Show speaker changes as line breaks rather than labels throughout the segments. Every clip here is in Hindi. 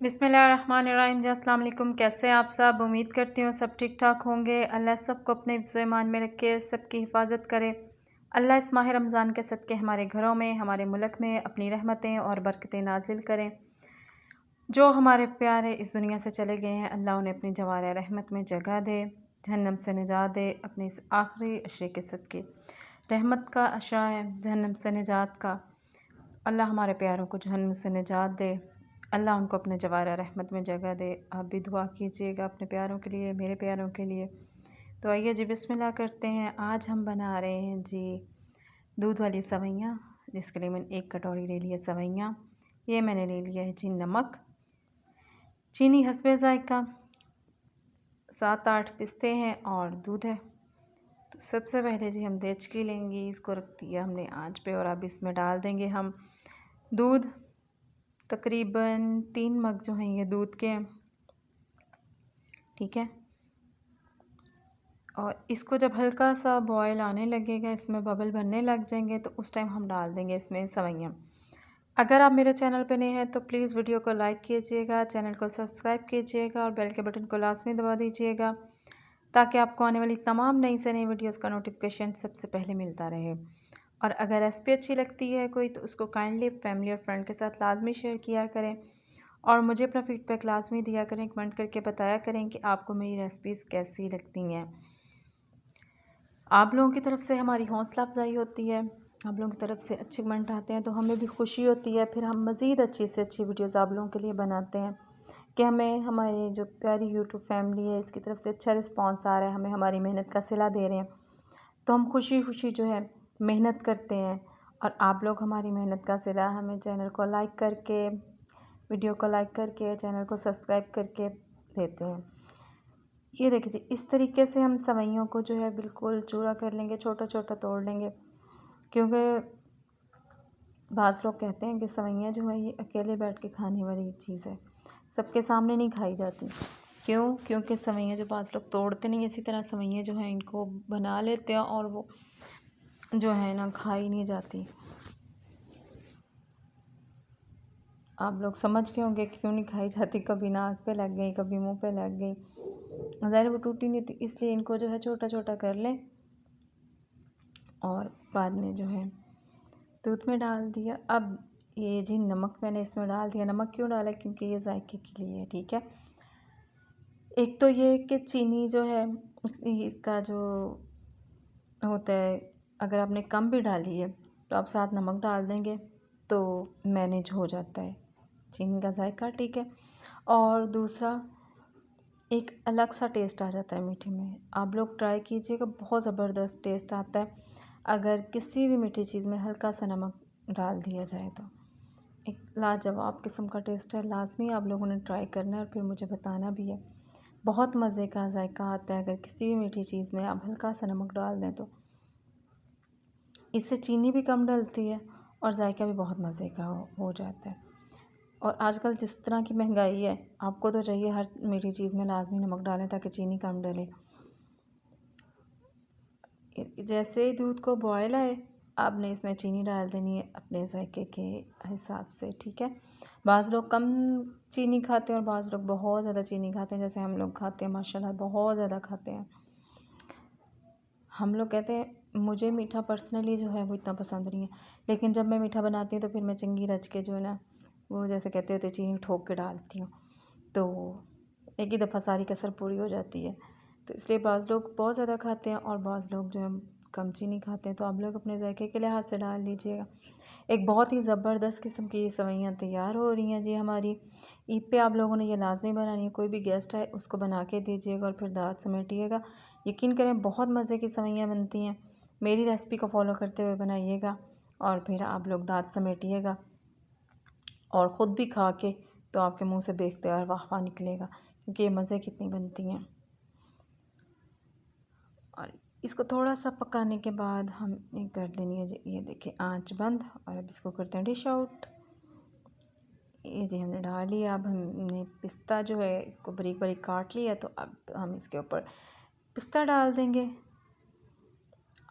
बिस्मिल्लाहिर्रहमानिर्रहीम जी, अस्सलाम वालेकुम। कैसे हैं आप सब? उम्मीद करती हूँ सब ठीक ठाक होंगे। अल्लाह सबको अपने ईमान में रखे, सबकी हिफाजत करे। अल्लाह इस माह रमज़ान के सदक़े हमारे घरों में, हमारे मुल्क में अपनी रहमतें और बरकतें नाजिल करें। जो हमारे प्यारे इस दुनिया से चले गए हैं, अल्लाह उन्हें अपनी जवार रहमत में जगह दे, जहन्नम से निजात दे। अपने इस आखिरी अशरे के सदक़े रहमत का अशरा है, जहन्नम से निजात का। अल्लाह हमारे प्यारों को जहन्नम से निजात दे, अल्लाह उनको अपने जवार रहमत में जगह दे। आप भी दुआ कीजिएगा अपने प्यारों के लिए, मेरे प्यारों के लिए। तो आइए जी बिस्मिल्लाह करते हैं। आज हम बना रहे हैं जी दूध वाली सवैयाँ, जिसके लिए मैंने 1 कटोरी ले लिया सवैयाँ। ये मैंने ले लिया है जी नमक, चीनी हस्बे ज़ायका, 7-8 पिस्ते हैं और दूध है। तो सबसे पहले जी हम देचकी लेंगे, इसको रख दिया हमने आंच पे और अब इसमें डाल देंगे हम दूध। तकरीबन 3 मग जो हैं ये दूध के हैं, ठीक है। और इसको जब हल्का सा बॉयल आने लगेगा, इसमें बबल बनने लग जाएंगे, तो उस टाइम हम डाल देंगे इसमें सवैयाँ। अगर आप मेरे चैनल पर नए हैं तो प्लीज़ वीडियो को लाइक कीजिएगा, चैनल को सब्सक्राइब कीजिएगा और बेल के बटन को लाजमी दबा दीजिएगा, ताकि आपको आने वाली तमाम नई से नई वीडियोस का नोटिफिकेशन सबसे पहले मिलता रहे। और अगर रेसिपी अच्छी लगती है कोई, तो उसको काइंडली फैमिली और फ्रेंड के साथ लाजमी शेयर किया करें और मुझे अपना फीडबैक लाजमी दिया करें। कमेंट करके बताया करें कि आपको मेरी रेसिपीज़ कैसी लगती हैं। आप लोगों की तरफ से हमारी हौसला अफजाई होती है, आप लोगों की तरफ से अच्छे कमेंट आते हैं तो हमें भी खुशी होती है। फिर हम मज़ीद अच्छी से अच्छी वीडियोज़ आप लोगों के लिए बनाते हैं कि हमें हमारी जो प्यारी यूट्यूब फैमिली है, इसकी तरफ से अच्छा रिस्पांस आ रहा है, हमें हमारी मेहनत का सिला दे रहे हैं। तो हम खुशी खुशी जो है मेहनत करते हैं और आप लोग हमारी मेहनत का सिला हमें चैनल को लाइक करके, वीडियो को लाइक करके, चैनल को सब्सक्राइब करके देते हैं। ये देखिए जी, इस तरीके से हम सवैयों को जो है बिल्कुल चूरा कर लेंगे, छोटा छोटा तोड़ लेंगे, क्योंकि बाज़ लोग कहते हैं कि सवैयाँ जो है ये अकेले बैठ के खाने वाली चीज़ है, सबके सामने नहीं खाई जाती। क्यों? क्योंकि सवैयाँ जो बाज़ लोग तोड़ते नहीं, इसी तरह सवैयाँ जो हैं इनको बना लेते हैं और वो जो है ना खाई नहीं जाती। आप लोग समझ गए होंगे कि क्यों नहीं खाई जाती। कभी नाक पे लग गई, कभी मुंह पे लग गई, ज़ाहिर वो टूटी नहीं थी, इसलिए इनको जो है छोटा छोटा कर लें और बाद में जो है दूध में डाल दिया। अब ये जी नमक मैंने इसमें डाल दिया। नमक क्यों डाला? क्योंकि ये जायके के लिए है, ठीक है। एक तो ये कि चीनी जो है इसका जो होता है, अगर आपने कम भी डाली है तो आप साथ नमक डाल देंगे तो मैनेज हो जाता है चीनी का जायका, ठीक है। और दूसरा एक अलग सा टेस्ट आ जाता है मीठे में। आप लोग ट्राई कीजिएगा, बहुत ज़बरदस्त टेस्ट आता है अगर किसी भी मीठी चीज़ में हल्का सा नमक डाल दिया जाए तो। एक लाजवाब किस्म का टेस्ट है, लाजमी आप लोगों ने ट्राई करना है और फिर मुझे बताना भी है। बहुत मज़े का जायका आता है अगर किसी भी मीठी चीज़ में आप हल्का सा नमक डाल दें तो। इससे चीनी भी कम डलती है और जायका भी बहुत मज़े का हो जाता है। और आजकल जिस तरह की महंगाई है, आपको तो चाहिए हर मीठी चीज़ में लाजमी नमक डालें ताकि चीनी कम डले। जैसे ही दूध को बॉयल आए, आपने इसमें चीनी डाल देनी है अपने जायके के हिसाब से, ठीक है। बाज़ लोग कम चीनी खाते हैं और बाज़ लोग बहुत ज़्यादा चीनी खाते हैं, जैसे हम लोग खाते हैं माशाल्लाह बहुत ज़्यादा खाते हैं। हम लोग कहते हैं, मुझे मीठा पर्सनली जो है वो इतना पसंद नहीं है, लेकिन जब मैं मीठा बनाती हूँ तो फिर मैं चंगी रच के जो है ना, वो जैसे कहते होते चीनी ठोक के डालती हूँ, तो एक ही दफ़ा सारी कसर पूरी हो जाती है। तो इसलिए बाज़ लोग बहुत ज़्यादा खाते हैं और बाज़ लोग जो है कम चीनी खाते हैं। तो आप लोग अपने जायके के लिहाज से डाल लीजिएगा। एक बहुत ही ज़बरदस्त किस्म की सवैयाँ तैयार हो रही हैं जी हमारी। ईद पे आप लोगों ने ये लाजमी बनानी है, कोई भी गेस्ट आए उसको बना के दीजिएगा और फिर दावत समेटिएगा। यकीन करें बहुत मज़े की सवैयाँ बनती हैं। मेरी रेसिपी को फॉलो करते हुए बनाइएगा और फिर आप लोग दावत समेटिएगा और ख़ुद भी खा के तो आपके मुंह से बेख्तियार वाह वाह निकलेगा, क्योंकि ये मज़े कितनी बनती हैं। और इसको थोड़ा सा पकाने के बाद हम ये कर देनी है जी, ये देखिए आंच बंद, और अब इसको करते हैं डिश आउट। ये जी हमने डाल लिया। अब हमने पिस्ता जो है इसको बारीक बारीक काट लिया, तो अब हम इसके ऊपर पिस्ता डाल देंगे।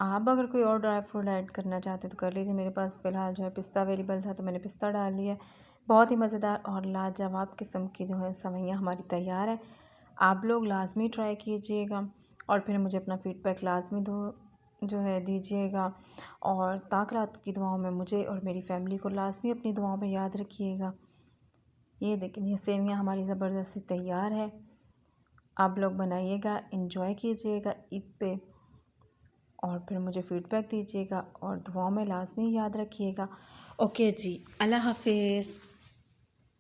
आप अगर कोई और ड्राई फ्रूट ऐड करना चाहते हैं तो कर लीजिए। मेरे पास फ़िलहाल जो है पिस्ता अवेलेबल था तो मैंने पिस्ता डाल लिया। बहुत ही मज़ेदार और लाजवाब किस्म की जो है सेवइयाँ हमारी तैयार है। आप लोग लाज़मी ट्राई कीजिएगा और फिर मुझे अपना फ़ीडबैक लाज़मी जो है दीजिएगा। और ताक रात की दुआओं में मुझे और मेरी फ़ैमिली को लाज़मी अपनी दुआओं में याद रखिएगा। ये देखिए ये सेवइयाँ हमारी ज़बरदस्ती तैयार है। आप लोग बनाइएगा, एंजॉय कीजिएगा ईद पे और फिर मुझे फ़ीडबैक दीजिएगा और दुआओं में लाज़मी याद रखिएगा। ओके जी, अल्लाह हाफ़िज़।